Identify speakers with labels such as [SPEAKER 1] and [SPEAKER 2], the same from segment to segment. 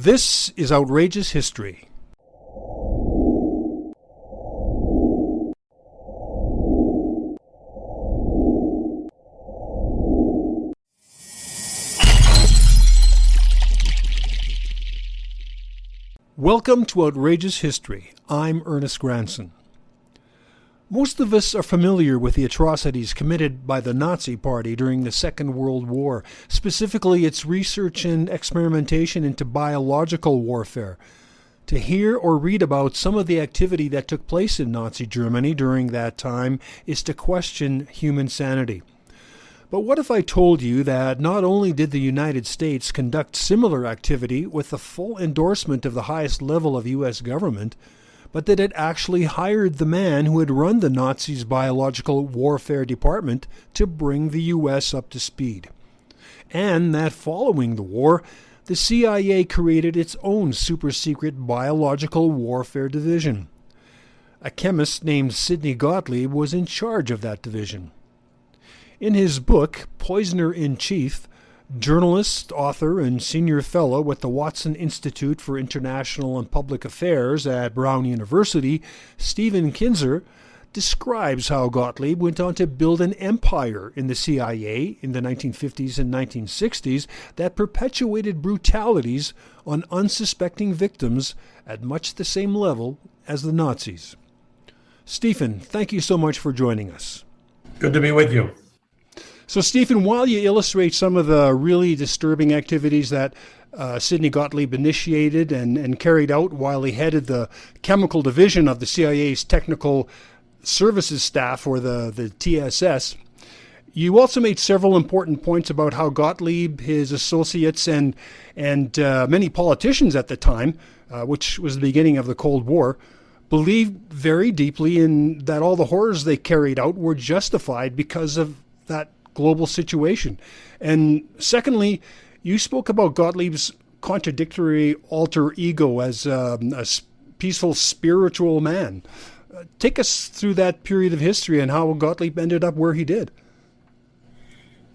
[SPEAKER 1] This is Outrageous History. Welcome to Outrageous History. I'm Ernest Granson. Most of us are familiar with the atrocities committed by the Nazi Party during the Second World War, specifically its research and experimentation into biological warfare. To hear or read about some of the activity that took place in Nazi Germany during that time is to question human sanity. But what if I told you that not only did the United States conduct similar activity with the full endorsement of the highest level of U.S. government, but that it actually hired the man who had run the Nazis' biological warfare department to bring the U.S. up to speed. And that following the war, the CIA created its own super-secret biological warfare division. A chemist named Sidney Gottlieb was in charge of that division. In his book, Poisoner-in-Chief, journalist, author, and senior fellow with the Watson Institute for International and Public Affairs at Brown University, Stephen Kinzer, describes how Gottlieb went on to build an empire in the CIA in the 1950s and 1960s that perpetuated brutalities on unsuspecting victims at much the same level as the Nazis. Stephen, thank you so much for joining us.
[SPEAKER 2] Good to be with you.
[SPEAKER 1] So, Stephen, while you illustrate some of the really disturbing activities that Sidney Gottlieb initiated and carried out while he headed the chemical division of the CIA's Technical Services Staff, or the TSS, you also made several important points about how Gottlieb, his associates, and many politicians at the time, which was the beginning of the Cold War, believed very deeply in that all the horrors they carried out were justified because of that global situation. And secondly, you spoke about Gottlieb's contradictory alter ego as a peaceful spiritual man. Take us through that period of history and how Gottlieb ended up where he did.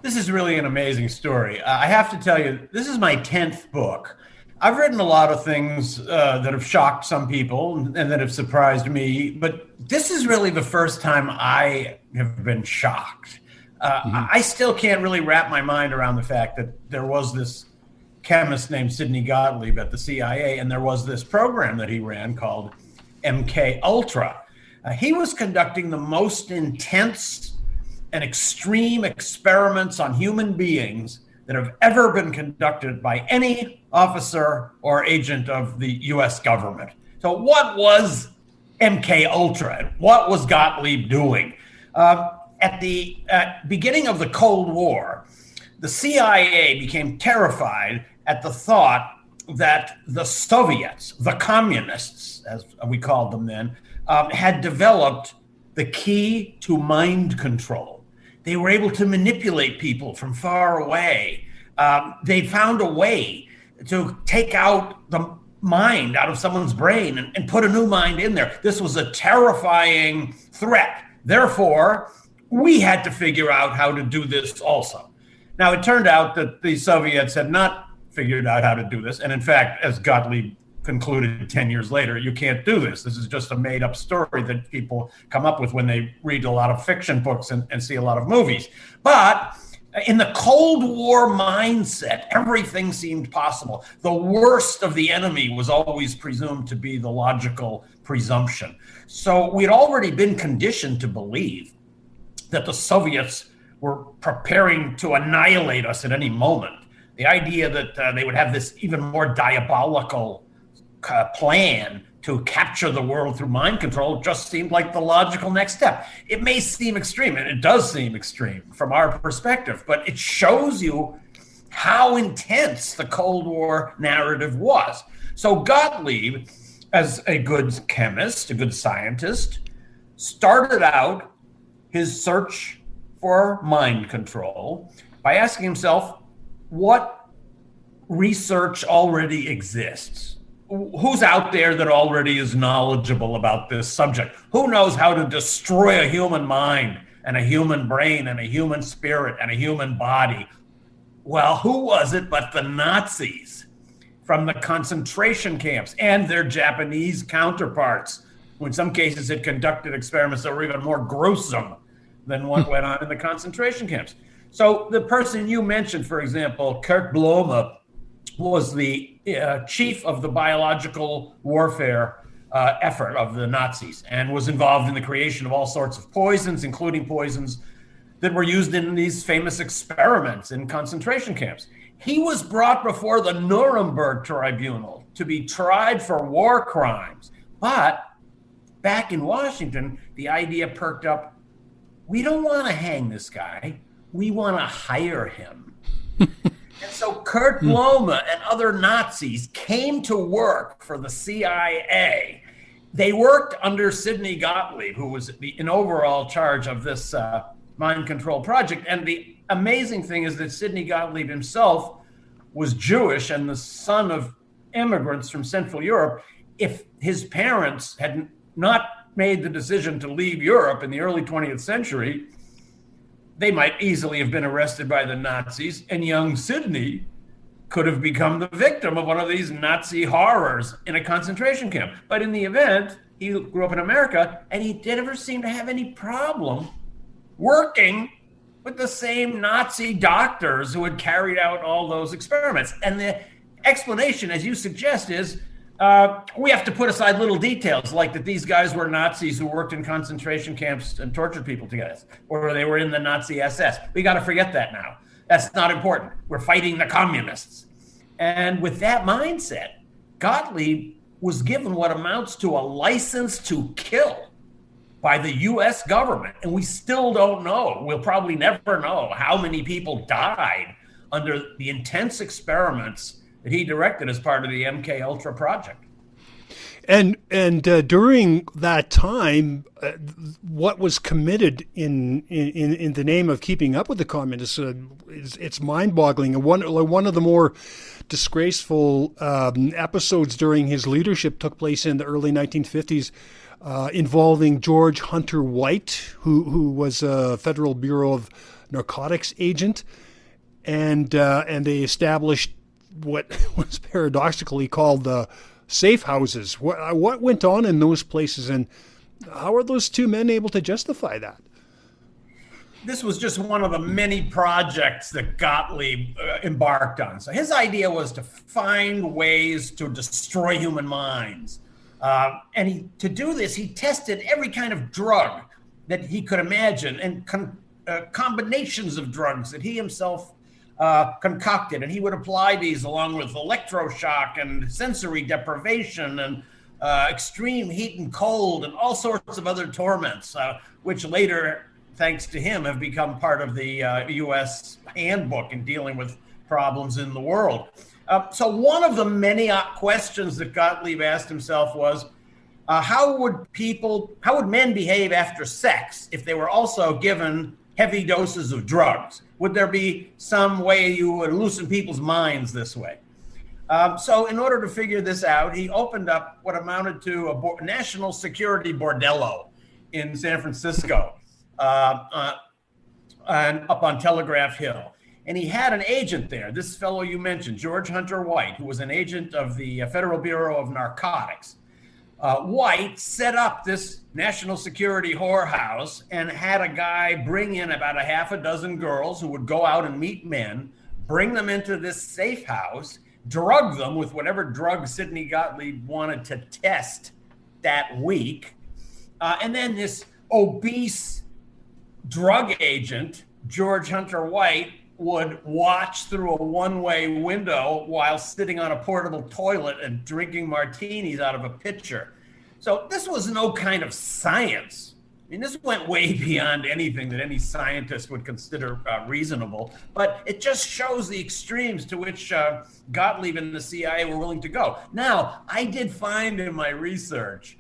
[SPEAKER 2] This is really an amazing story. I have to tell you, this is my 10th book. I've written a lot of things that have shocked some people and that have surprised me, but this is really the first time I have been shocked. I still can't really wrap my mind around the fact that there was this chemist named Sidney Gottlieb at the CIA, and there was this program that he ran called MK Ultra. He was conducting the most intense and extreme experiments on human beings that have ever been conducted by any officer or agent of the U.S. government. So what was MK Ultra? What was Gottlieb doing? At the beginning of the Cold War, the CIA became terrified at the thought that the Soviets, the communists, as we called them then, had developed the key to mind control. They were able to manipulate people from far away. They found a way to take out the mind out of someone's brain and put a new mind in there. This was a terrifying threat. Therefore, we had to figure out how to do this also. Now, it turned out that the Soviets had not figured out how to do this. And in fact, as Gottlieb concluded 10 years later, you can't do this. This is just a made-up story that people come up with when they read a lot of fiction books and see a lot of movies. But in the Cold War mindset, everything seemed possible. The worst of the enemy was always presumed to be the logical presumption. So we'd already been conditioned to believe that the Soviets were preparing to annihilate us at any moment. The idea that they would have this even more diabolical plan to capture the world through mind control just seemed like the logical next step. It may seem extreme, and it does seem extreme from our perspective, but it shows you how intense the Cold War narrative was. So Gottlieb, as a good chemist, a good scientist, started out his search for mind control by asking himself, what research already exists? Who's out there that already is knowledgeable about this subject? Who knows how to destroy a human mind and a human brain and a human spirit and a human body? Well, who was it but the Nazis? from the concentration camps and their Japanese counterparts, who in some cases had conducted experiments that were even more gruesome than what went on in the concentration camps. So the person you mentioned, for example, Kurt Bloema, was the chief of the biological warfare effort of the Nazis and was involved in the creation of all sorts of poisons, including poisons that were used in these famous experiments in concentration camps. He was brought before the Nuremberg Tribunal to be tried for war crimes. But back in Washington, the idea perked up, we don't want to hang this guy. We want to hire him. And so Kurt Bloema and other Nazis came to work for the CIA. They worked under Sidney Gottlieb, who was in overall charge of this mind control project. And the amazing thing is that Sidney Gottlieb himself was Jewish and the son of immigrants from Central Europe. If his parents had not made the decision to leave Europe in the early 20th century, they might easily have been arrested by the Nazis, and young Sidney could have become the victim of one of these Nazi horrors in a concentration camp. But in the event, he grew up in America, and he never seemed to have any problem working with the same Nazi doctors who had carried out all those experiments. And the explanation, as you suggest, is we have to put aside little details like that these guys were Nazis who worked in concentration camps and tortured people together, or they were in the Nazi SS. We got to forget that now. That's not important. We're fighting the communists. And with that mindset, Gottlieb was given what amounts to a license to kill by the US government. And we still don't know. We'll probably never know how many people died under the intense experiments that he directed as part of the MK Ultra project.
[SPEAKER 1] And during that time, what was committed in the name of keeping up with the communists, it's mind-boggling. And one of the more disgraceful episodes during his leadership took place in the early 1950s, involving George Hunter White, who was a Federal Bureau of Narcotics agent, and they established what was paradoxically called the safe houses. What went on in those places, and how are those two men able to justify that?
[SPEAKER 2] This was just one of the many projects that Gottlieb embarked on. So his idea was to find ways to destroy human minds. To do this, he tested every kind of drug that he could imagine and combinations of drugs that he himself concocted, and he would apply these along with electroshock and sensory deprivation and extreme heat and cold and all sorts of other torments, which later, thanks to him, have become part of the U.S. handbook in dealing with problems in the world. So one of the many questions that Gottlieb asked himself was, how would men behave after sex if they were also given heavy doses of drugs? Would there be some way you would loosen people's minds this way? So in order to figure this out, he opened up what amounted to a national security bordello in San Francisco and up on Telegraph Hill. And he had an agent there, this fellow you mentioned, George Hunter White, who was an agent of the Federal Bureau of Narcotics. White set up this national security whorehouse and had a guy bring in about a half a dozen girls who would go out and meet men, bring them into this safe house, drug them with whatever drug Sidney Gottlieb wanted to test that week. And then this obese drug agent, George Hunter White, would watch through a one-way window while sitting on a portable toilet and drinking martinis out of a pitcher. So this was no kind of science. I mean, this went way beyond anything that any scientist would consider reasonable, but it just shows the extremes to which Gottlieb and the CIA were willing to go. Now, I did find in my research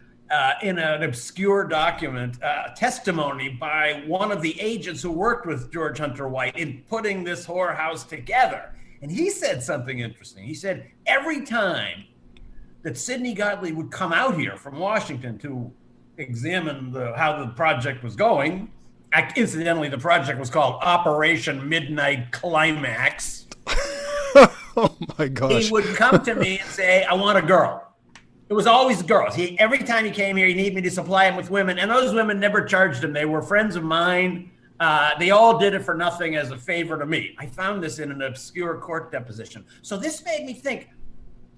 [SPEAKER 2] in an obscure document, testimony by one of the agents who worked with George Hunter White in putting this whorehouse together. And he said something interesting. He said, every time that Sidney Gottlieb would come out here from Washington to examine how the project was going, incidentally, the project was called Operation Midnight Climax.
[SPEAKER 1] Oh my
[SPEAKER 2] He
[SPEAKER 1] gosh.
[SPEAKER 2] would come to me and say, I want a girl. It was always girls. Every time he came here, he needed me to supply him with women. And those women never charged him. They were friends of mine. They all did it for nothing as a favor to me. I found this in an obscure court deposition. So this made me think,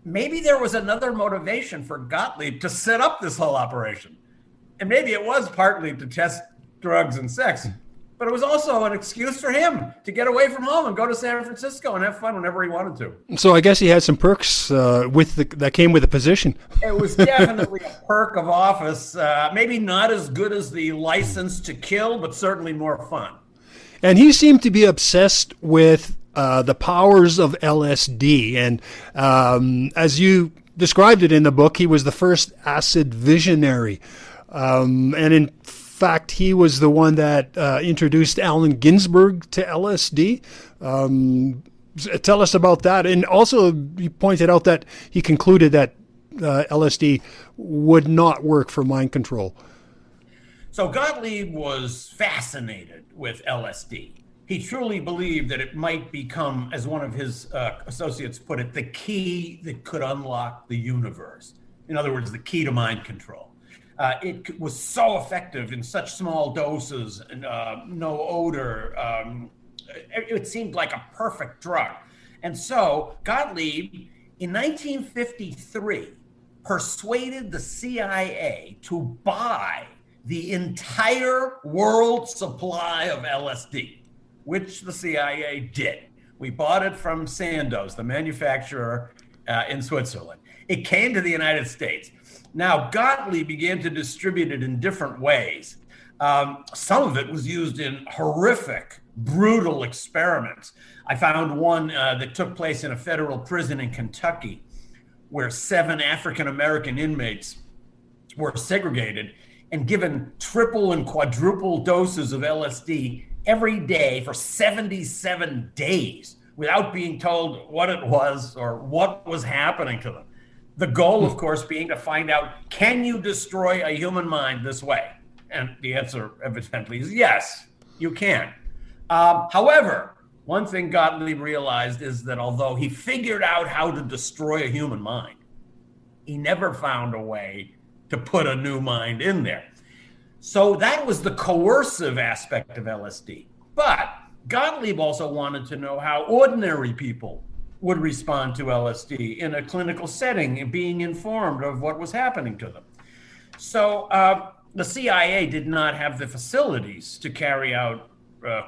[SPEAKER 2] maybe there was another motivation for Gottlieb to set up this whole operation. And maybe it was partly to test drugs and sex, but it was also an excuse for him to get away from home and go to San Francisco and have fun whenever he wanted to.
[SPEAKER 1] So I guess he had some perks that came with the position.
[SPEAKER 2] It was definitely a perk of office. Maybe not as good as the license to kill, but certainly more fun.
[SPEAKER 1] And he seemed to be obsessed with the powers of LSD. And as you described it in the book, he was the first acid visionary. And in fact, he was the one that introduced Allen Ginsberg to LSD. Tell us about that. And also, he pointed out that he concluded that LSD would not work for mind control.
[SPEAKER 2] So Gottlieb was fascinated with LSD. He truly believed that it might become, as one of his associates put it, the key that could unlock the universe. In other words, the key to mind control. It was so effective in such small doses, and no odor. It seemed like a perfect drug. And so Gottlieb, in 1953, persuaded the CIA to buy the entire world supply of LSD, which the CIA did. We bought it from Sandoz, the manufacturer in Switzerland. It came to the United States. Now, Gottlieb began to distribute it in different ways. Some of it was used in horrific, brutal experiments. I found one that took place in a federal prison in Kentucky, where 7 African-American inmates were segregated and given triple and quadruple doses of LSD every day for 77 days without being told what it was or what was happening to them. The goal, of course, being to find out, can you destroy a human mind this way? And the answer evidently is yes, you can. However, one thing Gottlieb realized is that although he figured out how to destroy a human mind, he never found a way to put a new mind in there. So that was the coercive aspect of LSD. But Gottlieb also wanted to know how ordinary people would respond to LSD in a clinical setting and being informed of what was happening to them. So the CIA did not have the facilities to carry out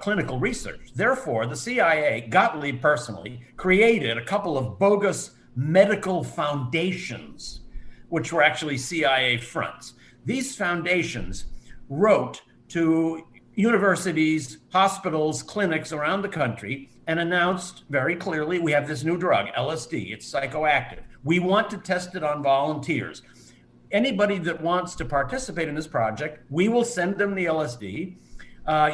[SPEAKER 2] clinical research. Therefore, the CIA, Gottlieb personally, created a couple of bogus medical foundations, which were actually CIA fronts. These foundations wrote to universities, hospitals, clinics around the country and announced very clearly, we have this new drug, LSD, it's psychoactive. We want to test it on volunteers. Anybody that wants to participate in this project, we will send them the LSD.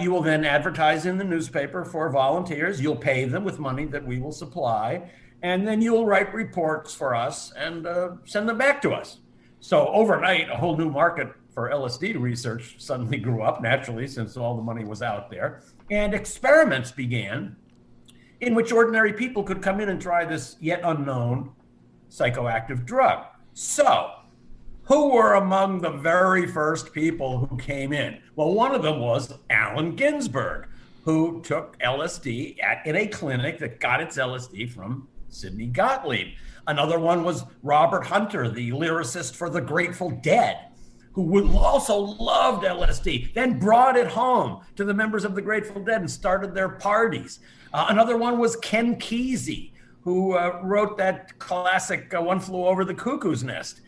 [SPEAKER 2] You will then advertise in the newspaper for volunteers. You'll pay them with money that we will supply. And then you'll write reports for us and send them back to us. So overnight, a whole new market for LSD research suddenly grew up naturally, since all the money was out there. And experiments began in which ordinary people could come in and try this yet unknown psychoactive drug. So who were among the very first people who came in? Well, one of them was Allen Ginsberg, who took LSD in a clinic that got its LSD from Sidney Gottlieb. Another one was Robert Hunter, the lyricist for the Grateful Dead, who also loved LSD, then brought it home to the members of the Grateful Dead and started their parties. Another one was Ken Kesey, who wrote that classic One Flew Over the Cuckoo's Nest.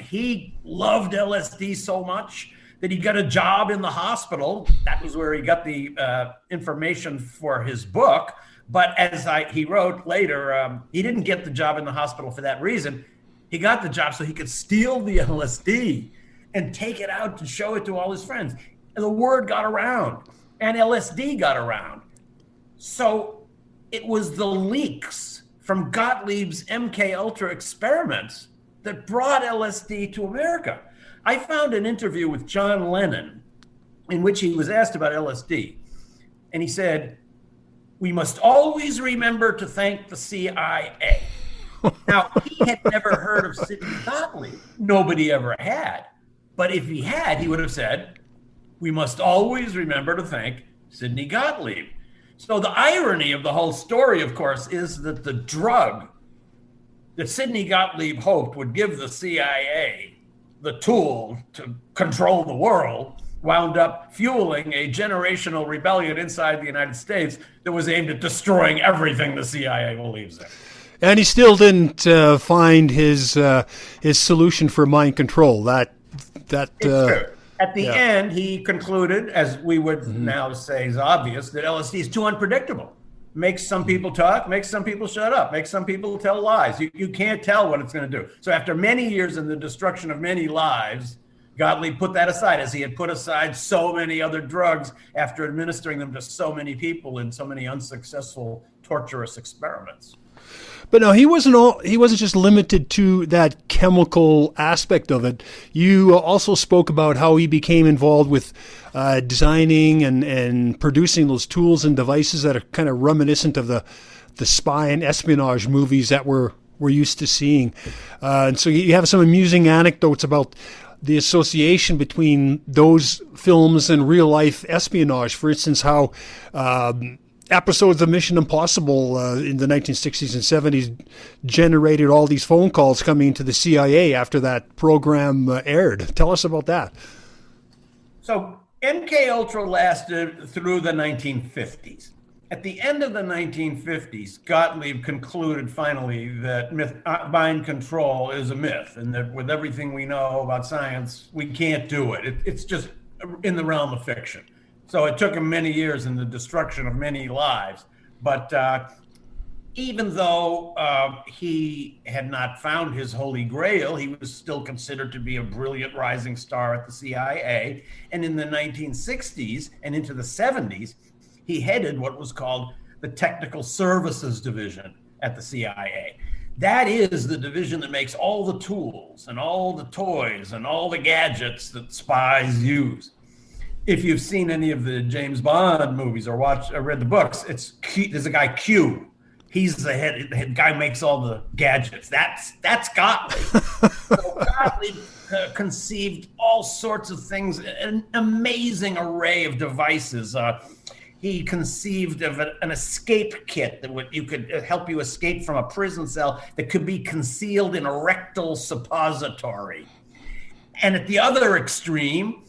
[SPEAKER 2] He loved LSD so much that he got a job in the hospital. That was where he got the information for his book. But as he wrote later, he didn't get the job in the hospital for that reason. He got the job so he could steal the LSD and take it out to show it to all his friends. And the word got around, and LSD got around. So it was the leaks from Gottlieb's MK Ultra experiments that brought LSD to America. I found an interview with John Lennon in which he was asked about LSD. And he said, we must always remember to thank the CIA. Now, he had never heard of Sidney Gottlieb. Nobody ever had. But if he had, he would have said, we must always remember to thank Sidney Gottlieb. So the irony of the whole story, of course, is that the drug that Sidney Gottlieb hoped would give the CIA the tool to control the world wound up fueling a generational rebellion inside the United States that was aimed at destroying everything the CIA believes in.
[SPEAKER 1] And he still didn't find his solution for mind control. It's true.
[SPEAKER 2] At the end, he concluded, as we would now say is obvious, that LSD is too unpredictable. Makes some people talk, makes some people shut up, makes some people tell lies. You can't tell what it's going to do. So after many years and the destruction of many lives, Gottlieb put that aside, as he had put aside so many other drugs after administering them to so many people in so many unsuccessful, torturous experiments.
[SPEAKER 1] But no, he wasn't just limited to that chemical aspect of it. You also spoke about how he became involved with designing and producing those tools and devices that are kind of reminiscent of the spy and espionage movies that we're used to seeing. And so you have some amusing anecdotes about the association between those films and real life espionage. For instance, how episodes of Mission Impossible in the 1960s and 70s generated all these phone calls coming into the CIA after that program aired. Tell us about that.
[SPEAKER 2] So MK Ultra lasted through the 1950s. At the end of the 1950s, Gottlieb concluded finally that mind control is a myth, and that with everything we know about science, we can't do it. It's just in the realm of fiction. So it took him many years and the destruction of many lives. But even though he had not found his holy grail, he was still considered to be a brilliant rising star at the CIA. And in the 1960s and into the 70s, he headed what was called the Technical Services Division at the CIA. That is the division that makes all the tools and all the toys and all the gadgets that spies use. If you've seen any of the James Bond movies or read the books, there's a guy Q. He's the head guy, makes all the gadgets. That's Gottlieb. So Gottlieb conceived all sorts of things, an amazing array of devices. He conceived of an escape kit that could help you escape from a prison cell that could be concealed in a rectal suppository. And at the other extreme,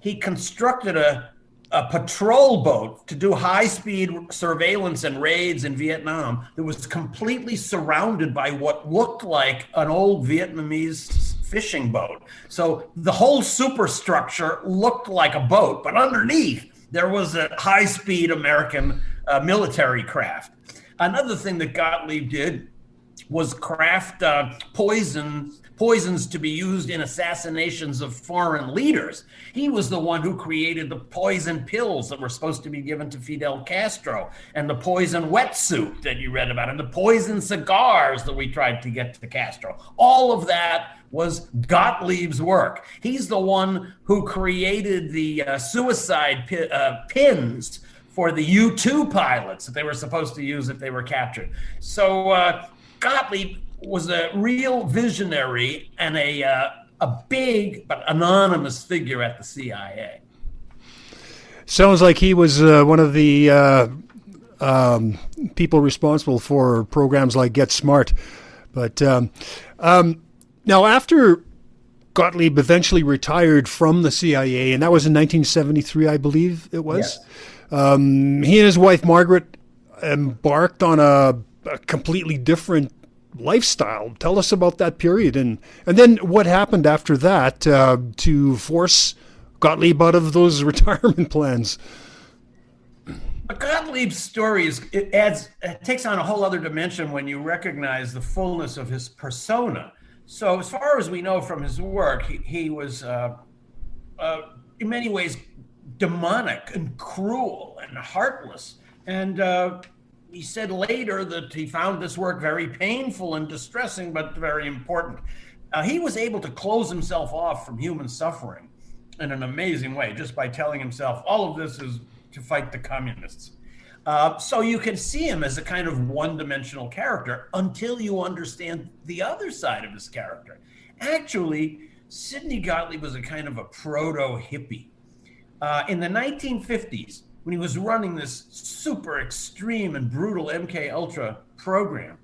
[SPEAKER 2] he constructed a patrol boat to do high-speed surveillance and raids in Vietnam that was completely surrounded by what looked like an old Vietnamese fishing boat. So the whole superstructure looked like a boat, but underneath there was a high-speed American military craft. Another thing that Gottlieb did was craft poisons to be used in assassinations of foreign leaders. He was the one who created the poison pills that were supposed to be given to Fidel Castro, and the poison wetsuit that you read about, and the poison cigars that we tried to get to Castro. All of that was Gottlieb's work. He's the one who created the suicide pins for the U-2 pilots that they were supposed to use if they were captured. So Gottlieb was a real visionary and a big but anonymous figure at the CIA.
[SPEAKER 1] Sounds like he was one of the people responsible for programs like Get Smart. But now, after Gottlieb eventually retired from the CIA, and that was in 1973, I believe it was, yes. He and his wife, Margaret, embarked on a completely different lifestyle. Tell us about that period, and then what happened after that to force Gottlieb out of those retirement plans.
[SPEAKER 2] Gottlieb's story it takes on a whole other dimension when you recognize the fullness of his persona. So as far as we know from his work, he was in many ways demonic and cruel and heartless. And he said later that he found this work very painful and distressing, but very important. He was able to close himself off from human suffering in an amazing way, just by telling himself, all of this is to fight the communists. So you can see him as a kind of one-dimensional character until you understand the other side of his character. Actually, Sidney Gottlieb was a kind of a proto-hippie. In the 1950s, when he was running this super extreme and brutal MK Ultra program,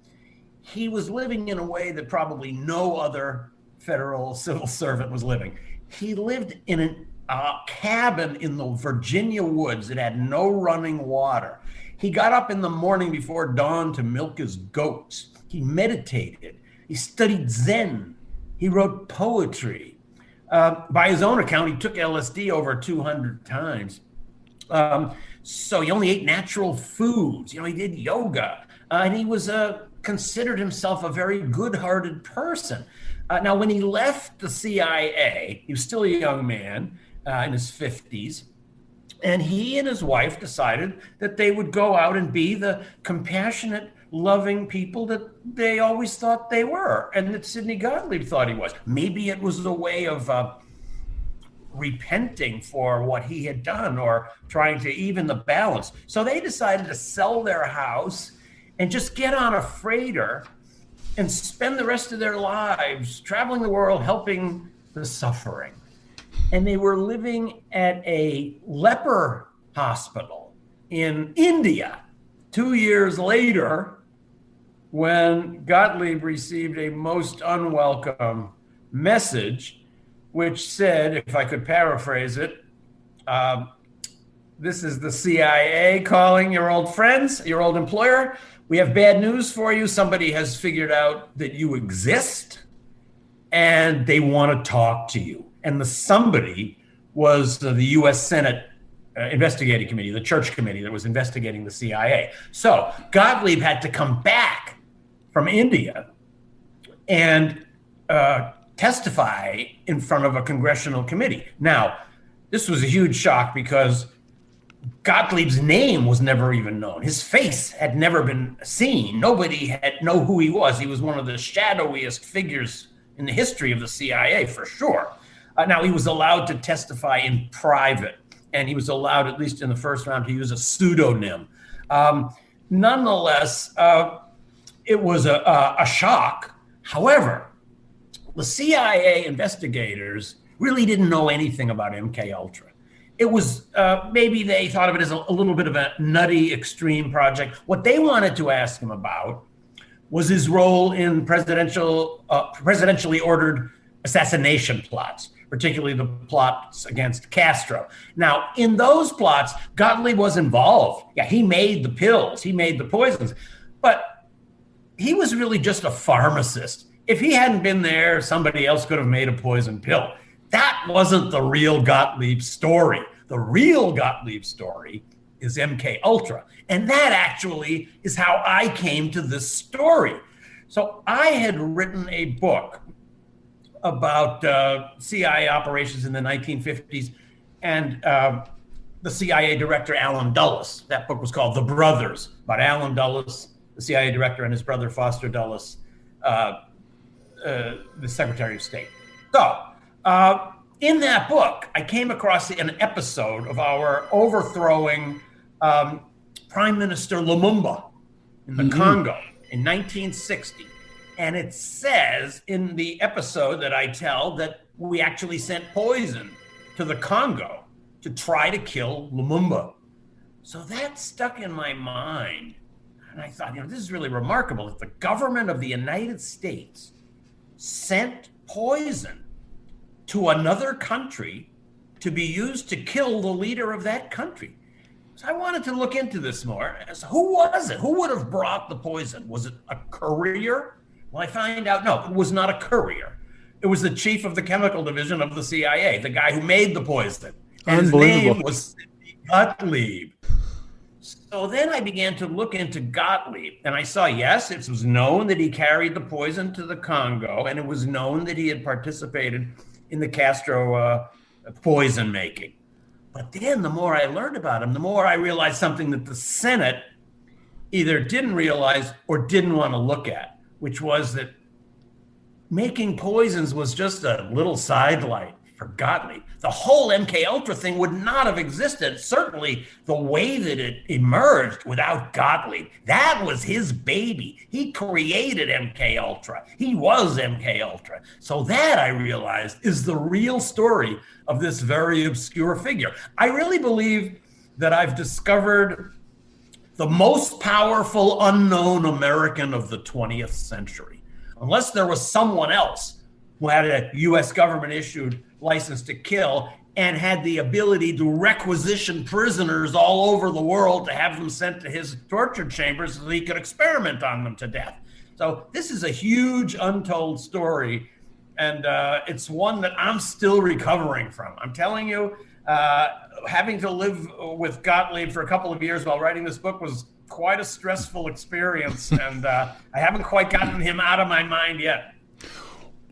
[SPEAKER 2] he was living in a way that probably no other federal civil servant was living. He lived in a cabin in the Virginia woods that had no running water. He got up in the morning before dawn to milk his goats. He meditated. He studied Zen. He wrote poetry. By his own account, he took LSD over 200 times. So he only ate natural foods. He did yoga. And he was considered himself a very good-hearted person. Now, when he left the CIA, he was still a young man in his 50s, and he and his wife decided that they would go out and be the compassionate, loving people that they always thought they were, and that Sidney Gottlieb thought he was. Maybe it was a way of repenting for what he had done or trying to even the balance. So they decided to sell their house and just get on a freighter and spend the rest of their lives traveling the world helping the suffering. And they were living at a leper hospital in India 2 years later when Gottlieb received a most unwelcome message, which said, if I could paraphrase it, this is the CIA calling your old friends, your old employer. We have bad news for you. Somebody has figured out that you exist and they want to talk to you. And the somebody was the U.S. Senate investigating committee, the church committee that was investigating the CIA. So Gottlieb had to come back from India and testify in front of a congressional committee. Now, this was a huge shock because Gottlieb's name was never even known. His face had never been seen. Nobody had know who he was. He was one of the shadowiest figures in the history of the CIA, for sure. Now, he was allowed to testify in private, and he was allowed, at least in the first round, to use a pseudonym. Nonetheless, it was a shock. However, the CIA investigators really didn't know anything about MK Ultra. It was maybe they thought of it as a little bit of a nutty, extreme project. What they wanted to ask him about was his role in presidentially ordered assassination plots, particularly the plots against Castro. Now, in those plots, Gottlieb was involved. Yeah, he made the pills, he made the poisons, but he was really just a pharmacist. If he hadn't been there, somebody else could have made a poison pill. That wasn't the real Gottlieb story. The real Gottlieb story is MK Ultra. And that actually is how I came to this story. So I had written a book about CIA operations in the 1950s and the CIA director, Allen Dulles. That book was called The Brothers, about Allen Dulles, the CIA director, and his brother, Foster Dulles, the Secretary of State. So in that book, I came across an episode of our overthrowing Prime Minister Lumumba in the Congo in 1960. And it says in the episode that I tell that we actually sent poison to the Congo to try to kill Lumumba. So that stuck in my mind. And I thought, this is really remarkable that the government of the United States sent poison to another country to be used to kill the leader of that country. So I wanted to look into this more. So who was it? Who would have brought the poison? Was it a courier? Well, I find out, no, it was not a courier. It was the chief of the chemical division of the CIA, the guy who made the poison. And his name was Sidney Gottlieb. So then I began to look into Gottlieb, and I saw, yes, it was known that he carried the poison to the Congo, and it was known that he had participated in the Castro poison making. But then the more I learned about him, the more I realized something that the Senate either didn't realize or didn't want to look at, which was that making poisons was just a little sidelight for Gottlieb, the whole MK Ultra thing would not have existed. Certainly the way that it emerged without Gottlieb. That was his baby. He created MK Ultra. He was MK Ultra. So that, I realized, is the real story of this very obscure figure. I really believe that I've discovered the most powerful unknown American of the 20th century. Unless there was someone else who had a U.S. government issued license to kill and had the ability to requisition prisoners all over the world to have them sent to his torture chambers so that he could experiment on them to death. So this is a huge untold story, and it's one that I'm still recovering from. I'm telling you, having to live with Gottlieb for a couple of years while writing this book was quite a stressful experience, and I haven't quite gotten him out of my mind yet.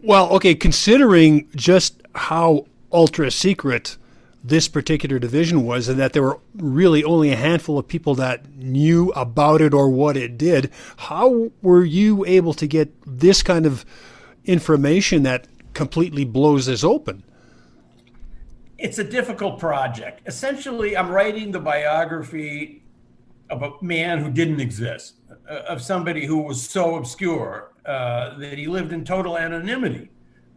[SPEAKER 1] Well, okay, considering just how ultra secret this particular division was, and that there were really only a handful of people that knew about it or what it did, how were you able to get this kind of information that completely blows this open?
[SPEAKER 2] It's a difficult project. Essentially, I'm writing the biography of a man who didn't exist, of somebody who was so obscure that he lived in total anonymity.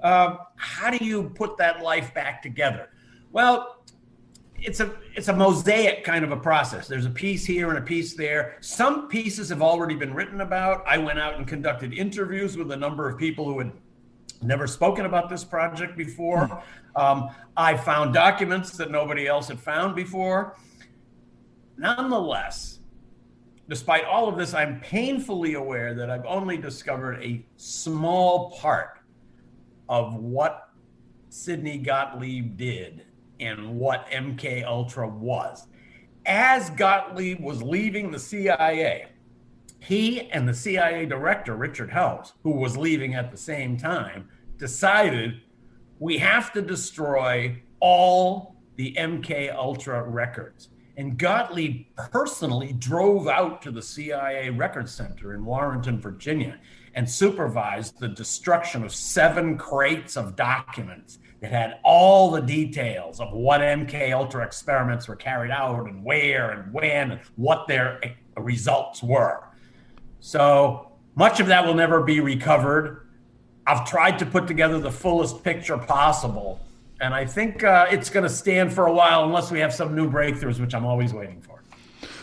[SPEAKER 2] How do you put that life back together? Well, it's a mosaic kind of a process. There's a piece here and a piece there. Some pieces have already been written about. I went out and conducted interviews with a number of people who had never spoken about this project before. I found documents that nobody else had found before. Nonetheless, despite all of this, I'm painfully aware that I've only discovered a small part of what Sidney Gottlieb did and what MK Ultra was. As Gottlieb was leaving the CIA, he and the CIA director, Richard Helms, who was leaving at the same time, decided we have to destroy all the MK Ultra records. And Gottlieb personally drove out to the CIA Record Center in Warrenton, Virginia, and supervised the destruction of 7 crates of documents that had all the details of what MK Ultra experiments were carried out and where and when and what their results were. So much of that will never be recovered. I've tried to put together the fullest picture possible, and I think it's going to stand for a while unless we have some new breakthroughs, which I'm always waiting for.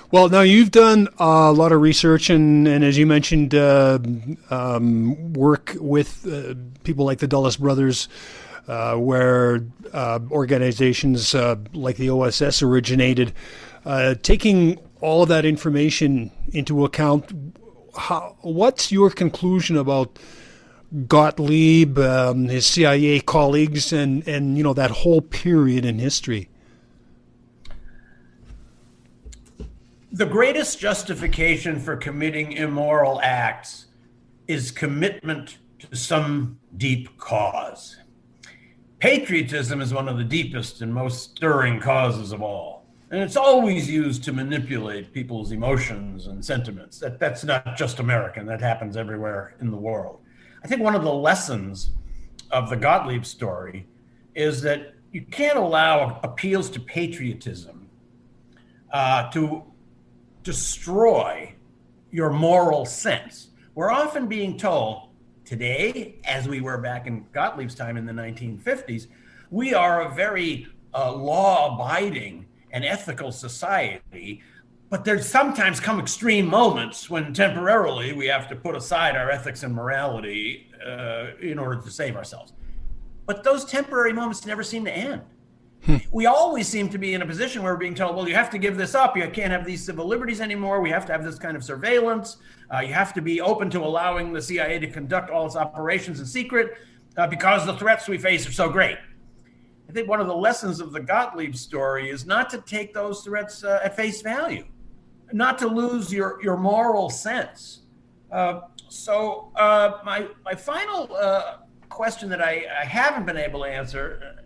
[SPEAKER 1] Well, now you've done a lot of research and as you mentioned, work with people like the Dulles brothers, where organizations like the OSS originated. Taking all of that information into account, what's your conclusion about Gottlieb, his CIA colleagues, and that whole period in history?
[SPEAKER 2] The greatest justification for committing immoral acts is commitment to some deep cause. Patriotism is one of the deepest and most stirring causes of all. And it's always used to manipulate people's emotions and sentiments. That's not just American, that happens everywhere in the world. I think one of the lessons of the Gottlieb story is that you can't allow appeals to patriotism to destroy your moral sense. We're often being told today, as we were back in Gottlieb's time in the 1950s, we are a very law-abiding and ethical society, but there's sometimes come extreme moments when temporarily we have to put aside our ethics and morality in order to save ourselves. But those temporary moments never seem to end. We always seem to be in a position where we're being told, well, you have to give this up. You can't have these civil liberties anymore. We have to have this kind of surveillance. You have to be open to allowing the CIA to conduct all its operations in secret because the threats we face are so great. I think one of the lessons of the Gottlieb story is not to take those threats at face value, not to lose your moral sense. So my final question that I haven't been able to answer,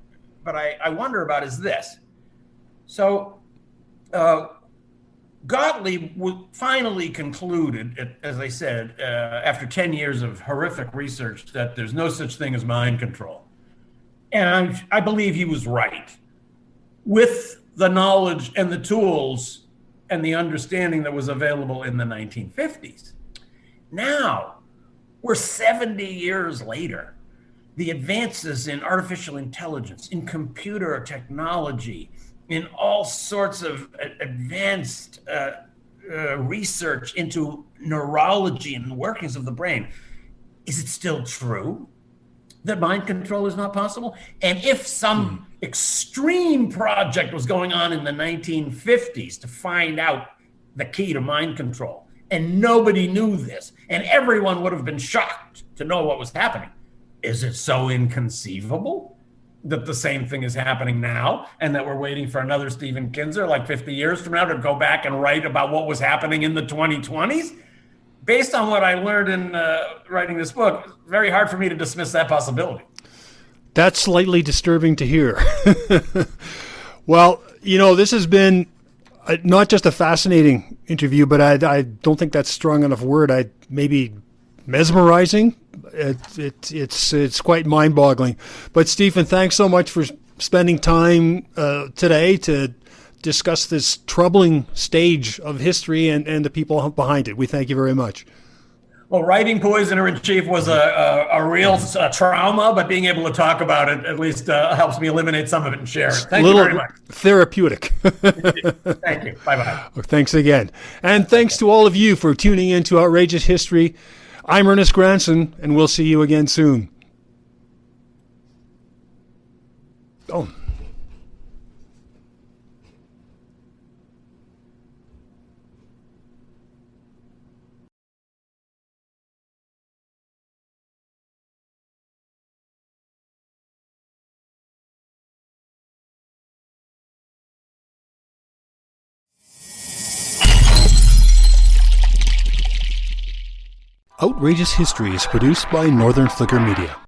[SPEAKER 2] but I wonder about is this. So Gottlieb finally concluded, as I said, after 10 years of horrific research, that there's no such thing as mind control. And I believe he was right. With the knowledge and the tools and the understanding that was available in the 1950s. Now, we're 70 years later. The advances in artificial intelligence, in computer technology, in all sorts of advanced research into neurology and the workings of the brain. Is it still true that mind control is not possible? And if some extreme project was going on in the 1950s to find out the key to mind control, and nobody knew this, and everyone would have been shocked to know what was happening, is it so inconceivable that the same thing is happening now and that we're waiting for another Stephen Kinzer like 50 years from now to go back and write about what was happening in the 2020s? Based on what I learned in writing this book, it's very hard for me to dismiss that possibility.
[SPEAKER 1] That's slightly disturbing to hear. Well, this has been not just a fascinating interview, but I don't think that's a strong enough word. Maybe mesmerizing. It's quite mind-boggling. But Stephen, thanks so much for spending time today to discuss this troubling stage of history and the people behind it. We thank you very much.
[SPEAKER 2] Well, writing Poisoner in Chief was a real trauma, but being able to talk about it at least helps me eliminate some of it and share it. Thank you very much.
[SPEAKER 1] Therapeutic.
[SPEAKER 2] Thank you. Bye-bye.
[SPEAKER 1] Thanks again. And thanks to all of you for tuning in to Outrageous History. I'm Ernest Granson, and we'll see you again soon. Oh. Outrageous History is produced by Northern Flicker Media.